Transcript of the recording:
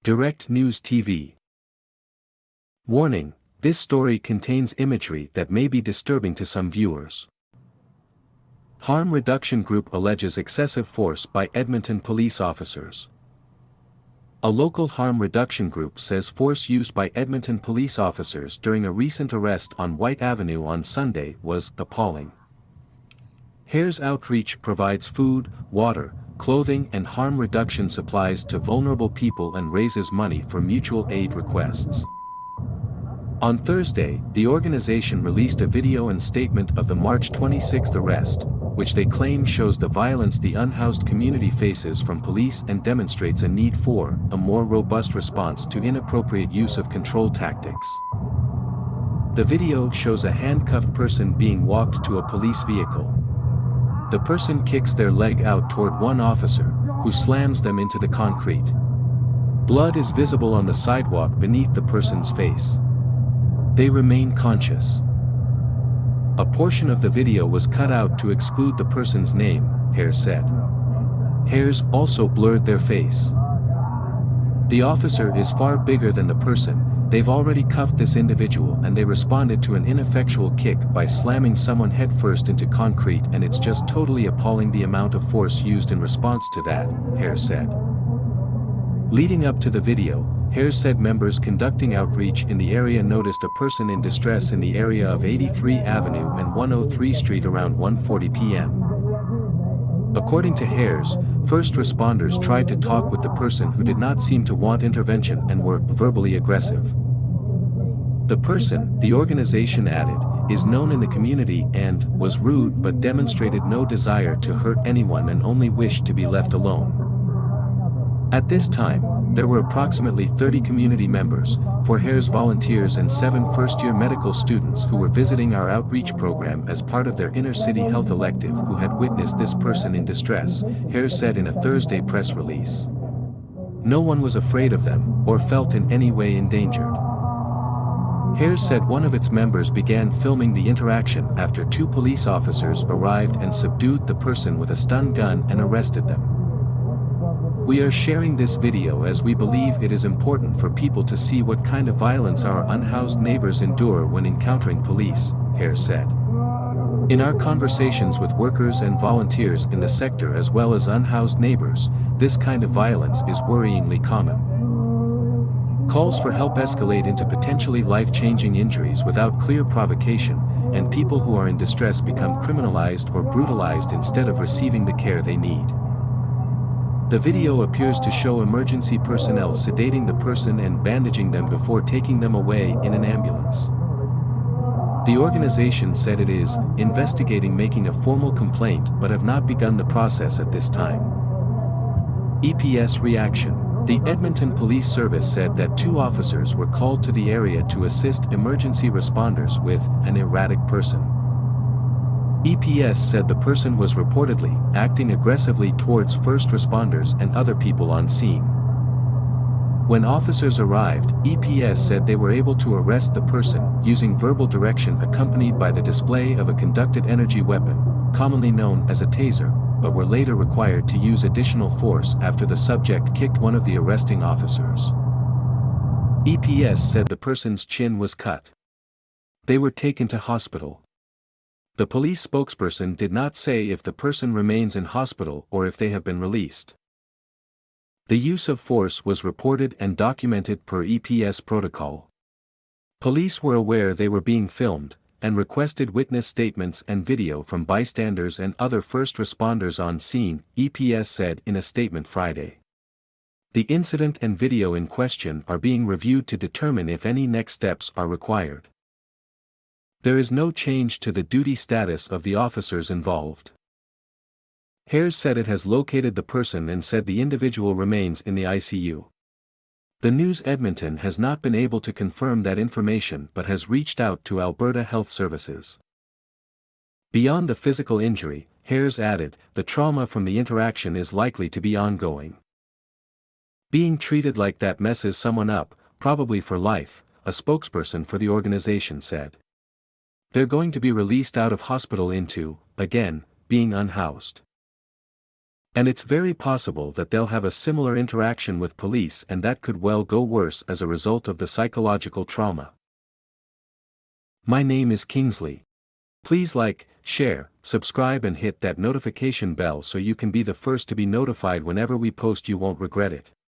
Direct News TV. Warning: this story contains imagery that may be disturbing to some viewers. Harm reduction group alleges excessive force by Edmonton police officers. A local harm reduction group says force used by Edmonton police officers during a recent arrest on White Avenue on Sunday was appalling. HARES Outreach provides food, water, clothing and harm reduction supplies to vulnerable people and raises money for mutual aid requests. On Thursday, the organization released a video and statement of the March 26 arrest, which they claim shows the violence the unhoused community faces from police and demonstrates a need for a more robust response to inappropriate use of control tactics. The video shows a handcuffed person being walked to a police vehicle. The person kicks their leg out toward one officer, who slams them into the concrete. Blood is visible on the sidewalk beneath the person's face. They remain conscious. A portion of the video was cut out to exclude the person's name, HARES said. HARES also blurred their face. The officer is far bigger than the person. They've already cuffed this individual and they responded to an ineffectual kick by slamming someone headfirst into concrete, and it's just totally appalling the amount of force used in response to that, HARES said. Leading up to the video, HARES said members conducting outreach in the area noticed a person in distress in the area of 83 Avenue and 103 Street around 1:40 p.m. According to HARES, first responders tried to talk with the person who did not seem to want intervention and were verbally aggressive. The person, the organization added, is known in the community and was rude but demonstrated no desire to hurt anyone and only wished to be left alone. At this time, there were approximately 30 community members, 4 HARES volunteers and 7 first-year medical students who were visiting our outreach program as part of their inner-city health elective who had witnessed this person in distress, HARES said in a Thursday press release. No one was afraid of them, or felt in any way endangered. HARES said one of its members began filming the interaction after 2 police officers arrived and subdued the person with a stun gun and arrested them. We are sharing this video as we believe it is important for people to see what kind of violence our unhoused neighbors endure when encountering police, HARES said. In our conversations with workers and volunteers in the sector as well as unhoused neighbors, this kind of violence is worryingly common. Calls for help escalate into potentially life-changing injuries without clear provocation, and people who are in distress become criminalized or brutalized instead of receiving the care they need. The video appears to show emergency personnel sedating the person and bandaging them before taking them away in an ambulance. The organization said it is investigating making a formal complaint but have not begun the process at this time. EPS reaction. The Edmonton Police Service said that 2 officers were called to the area to assist emergency responders with an erratic person. EPS said the person was reportedly acting aggressively towards first responders and other people on scene. When officers arrived, EPS said they were able to arrest the person using verbal direction accompanied by the display of a conducted energy weapon, commonly known as a taser, but were later required to use additional force after the subject kicked one of the arresting officers. EPS said the person's chin was cut. They were taken to hospital. The police spokesperson did not say if the person remains in hospital or if they have been released. The use of force was reported and documented per EPS protocol. Police were aware they were being filmed, and requested witness statements and video from bystanders and other first responders on scene, EPS said in a statement Friday. The incident and video in question are being reviewed to determine if any next steps are required. There is no change to the duty status of the officers involved. HARES said it has located the person and said the individual remains in the ICU. The News Edmonton has not been able to confirm that information but has reached out to Alberta Health Services. Beyond the physical injury, HARES added, the trauma from the interaction is likely to be ongoing. Being treated like that messes someone up, probably for life, a spokesperson for the organization said. They're going to be released out of hospital into, again, being unhoused. And it's very possible that they'll have a similar interaction with police, and that could well go worse as a result of the psychological trauma. My name is Kingsley. Please like, share, subscribe and hit that notification bell so you can be the first to be notified whenever we post. You won't regret it.